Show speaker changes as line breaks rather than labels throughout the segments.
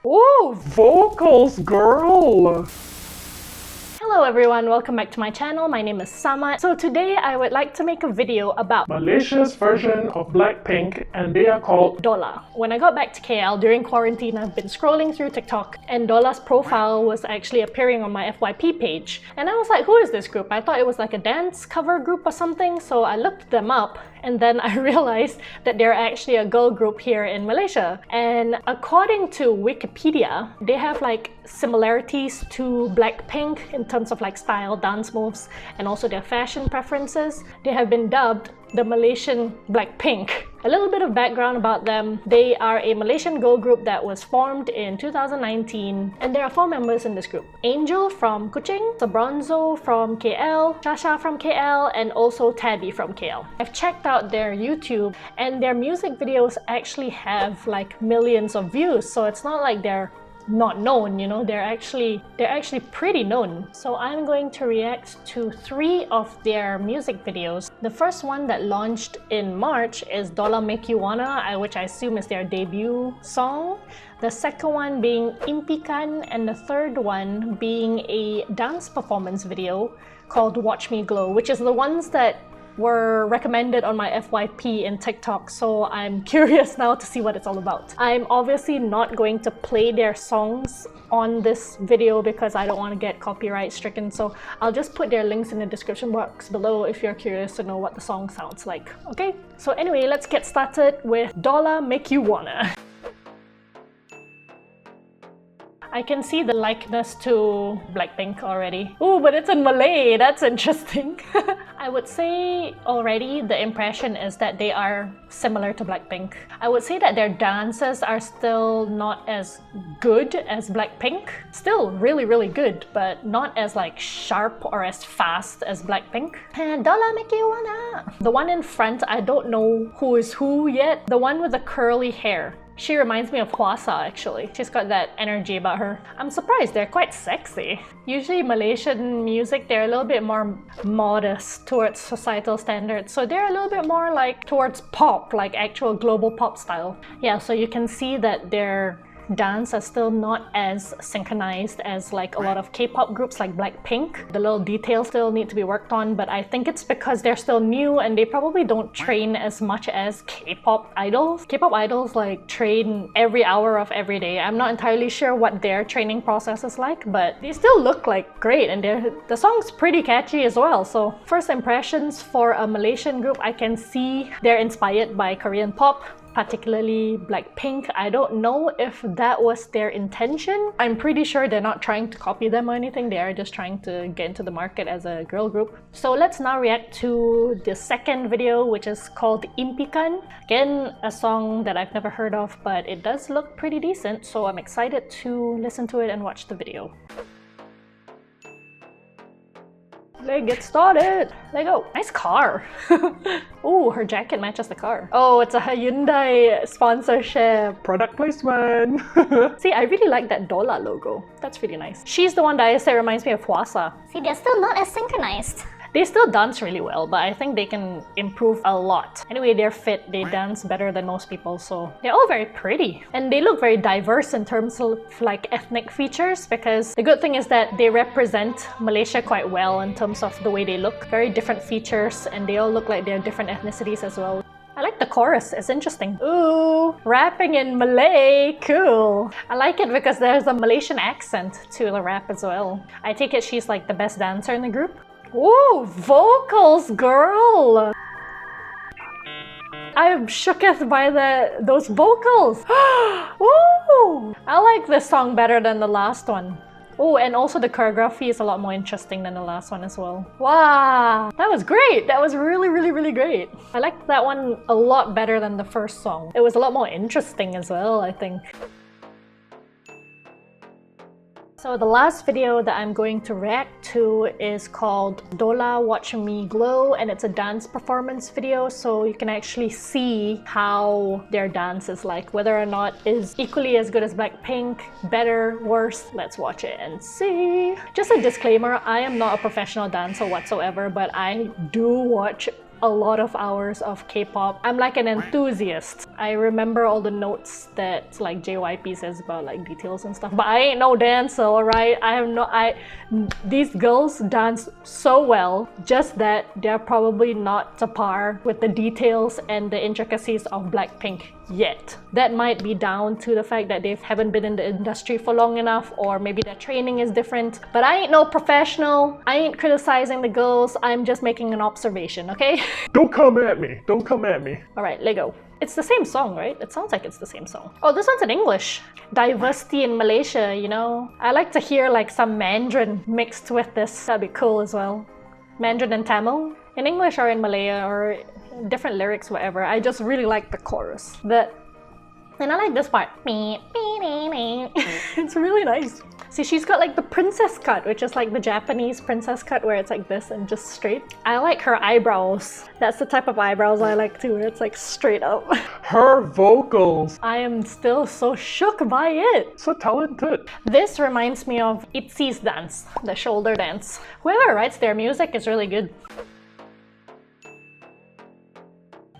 Ooh, vocals, girl!
Hello everyone, welcome back to my channel. My name is Samad. So today I would like to make a video about
Malaysia's version of BLACKPINK, and they are called
Dolla. When I got back to KL during quarantine, I've been scrolling through TikTok and Dolla's profile was actually appearing on my FYP page. And I was like, who is this group? I thought it was like a dance cover group or something, so I looked them up and then I realized that they're actually a girl group here in Malaysia. And according to Wikipedia, they have like similarities to BLACKPINK in terms of like style, dance moves, and also their fashion preferences. They have been dubbed the Malaysian BLACKPINK. A little bit of background about them. They are a Malaysian girl group that was formed in 2019, and there are 4 members in this group. Angel from Kuching, Sabronzo from KL, Syasya from KL, and also Tabby from KL. I've checked out their YouTube and their music videos actually have like millions of views, so it's not like they're not known, you know, they're actually pretty known. So I'm going to react to 3 of their music videos. The first one that launched in March is Dolla Make You Wanna, which I assume is their debut song. The second one being Impikan, and the third one being a dance performance video called Watch Me Glow, which is the ones that were recommended on my FYP in TikTok, so I'm curious now to see what it's all about. I'm obviously not going to play their songs on this video because I don't want to get copyright stricken, so I'll just put their links in the description box below if you're curious to know what the song sounds like. Okay, so anyway, let's get started with Dolla Make You Wanna. I can see the likeness to BLACKPINK already. Ooh, but it's in Malay, that's interesting. I would say already the impression is that they are similar to BLACKPINK. I would say that their dances are still not as good as BLACKPINK. Still really, really good, but not as like sharp or as fast as BLACKPINK. And Dolla Make You Wanna! The one in front, I don't know who is who yet. The one with the curly hair. She reminds me of Hwasa actually. She's got that energy about her. I'm surprised, they're quite sexy. Usually Malaysian music, they're a little bit more modest towards societal standards. So they're a little bit more like towards pop, like actual global pop style. Yeah, so you can see that their dance are still not as synchronized as like a lot of K-pop groups like BLACKPINK. The little details still need to be worked on, but I think it's because they're still new and they probably don't train as much as K-pop idols. K-pop idols like train every hour of every day. I'm not entirely sure what their training process is like, but they still look like great and the song's pretty catchy as well. So first impressions for a Malaysian group, I can see they're inspired by Korean pop, particularly BLACKPINK. I don't know if that was their intention. I'm pretty sure they're not trying to copy them or anything. They are just trying to get into the market as a girl group. So let's now react to the second video, which is called Impikan. Again, a song that I've never heard of, but it does look pretty decent, so I'm excited to listen to it and watch the video. Let's get started. Let's go. Nice car. Oh, her jacket matches the car. Oh, it's a Hyundai sponsorship.
product placement.
See, I really like that Dolla logo. That's really nice. She's the one that I said reminds me of Hwasa.
See, they're still not as synchronized.
They still dance really well, but I think they can improve a lot. Anyway, they're fit, they dance better than most people, so they're all very pretty. And they look very diverse in terms of like ethnic features, because the good thing is that they represent Malaysia quite well in terms of the way they look. Very different features, and they all look like they're different ethnicities as well. I like the chorus, it's interesting. Ooh, rapping in Malay, cool. I like it because there's a Malaysian accent to the rap as well. I take it she's like the best dancer in the group. Ooh, vocals, girl! I'm shooketh by those vocals. Ooh, I like this song better than the last one. Oh, and also the choreography is a lot more interesting than the last one as well. Wow, that was great! That was really, really, really great. I liked that one a lot better than the first song. It was a lot more interesting as well, I think. So the last video that I'm going to react to is called Dolla Watch Me Glow, and it's a dance performance video, so you can actually see how their dance is like, whether or not is equally as good as BLACKPINK, better, worse. Let's watch it and see. Just a disclaimer, I am not a professional dancer whatsoever, but I do watch a lot of hours of K-pop. I'm like an enthusiast. I remember all the notes that like JYP says about like details and stuff, but I ain't no dancer, alright? These girls dance so well, just that they're probably not to par with the details and the intricacies of BLACKPINK yet. That might be down to the fact that they haven't been in the industry for long enough, or maybe their training is different. But I ain't no professional. I ain't criticizing the girls. I'm just making an observation, okay?
Don't come at me. Don't come at me.
Alright, Lego. It's the same song, right? It sounds like it's the same song. Oh, this one's in English. Diversity in Malaysia, you know? I like to hear like some Mandarin mixed with this. That'd be cool as well. Mandarin and Tamil? In English or in Malaya or different lyrics, whatever. I just really like the chorus. And I like this part. It's really nice. See, she's got like the princess cut, which is like the Japanese princess cut where it's like this and just straight. I like her eyebrows. That's the type of eyebrows I like too, where it's like straight up.
Her vocals.
I am still so shook by it.
So talented.
This reminds me of ITZY's dance, the shoulder dance. Whoever writes their music is really good.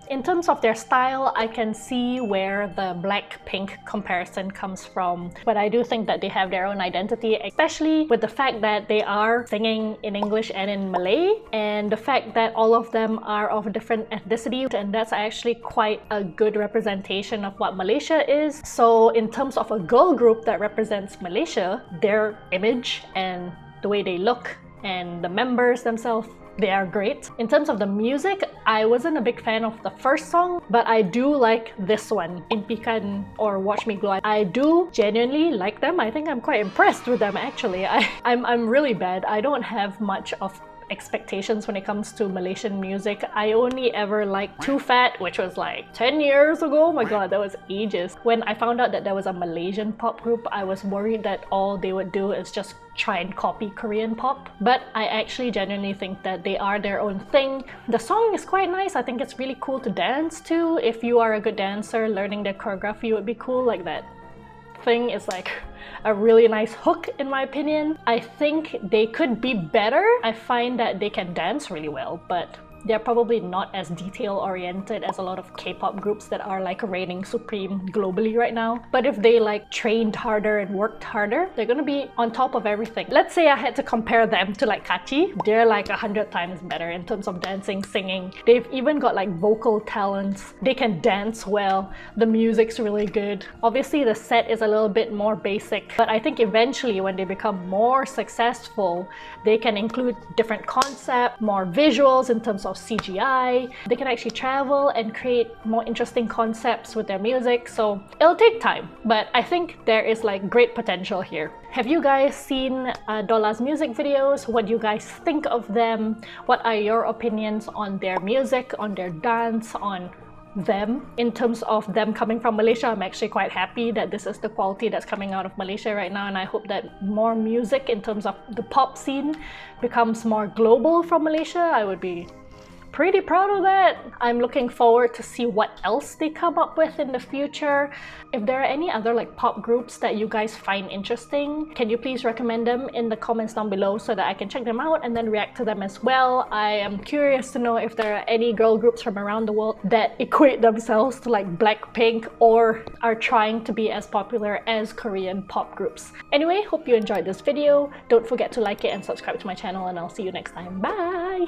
In terms of their style, I can see where the BLACKPINK comparison comes from, but I do think that they have their own identity, especially with the fact that they are singing in English and in Malay, and the fact that all of them are of a different ethnicity, and that's actually quite a good representation of what Malaysia is. So in terms of a girl group that represents Malaysia, their image and the way they look and the members themselves, they are great. In terms of the music, I wasn't a big fan of the first song, but I do like this one, Impikan or Watch Me Glow. I do genuinely like them. I think I'm quite impressed with them actually. I'm really bad. I don't have much of expectations when it comes to Malaysian music. I only ever liked Too Fat, which was like 10 years ago. Oh my god, that was ages. When I found out that there was a Malaysian pop group, I was worried that all they would do is just try and copy Korean pop. But I actually genuinely think that they are their own thing. The song is quite nice. I think it's really cool to dance to. If you are a good dancer, learning their choreography would be cool. Like that thing is like a really nice hook in my opinion. I think they could be better. I find that they can dance really well, but they're probably not as detail-oriented as a lot of K-pop groups that are like reigning supreme globally right now. But if they like trained harder and worked harder, they're gonna be on top of everything. Let's say I had to compare them to like Kachi. They're like 100 times better in terms of dancing, singing. They've even got like vocal talents. They can dance well. The music's really good. Obviously the set is a little bit more basic, but I think eventually when they become more successful, they can include different concepts, more visuals in terms of CGI. They can actually travel and create more interesting concepts with their music, so it'll take time, but I think there is like great potential here. Have you guys seen Dolla's music videos? What do you guys think of them? What are your opinions on their music, on their dance, on them? In terms of them coming from Malaysia, I'm actually quite happy that this is the quality that's coming out of Malaysia right now, and I hope that more music in terms of the pop scene becomes more global from Malaysia. I would be pretty proud of that. I'm looking forward to see what else they come up with in the future. If there are any other like pop groups that you guys find interesting, can you please recommend them in the comments down below so that I can check them out and then react to them as well. I am curious to know if there are any girl groups from around the world that equate themselves to like BLACKPINK or are trying to be as popular as Korean pop groups. Anyway, hope you enjoyed this video. Don't forget to like it and subscribe to my channel, and I'll see you next time. Bye!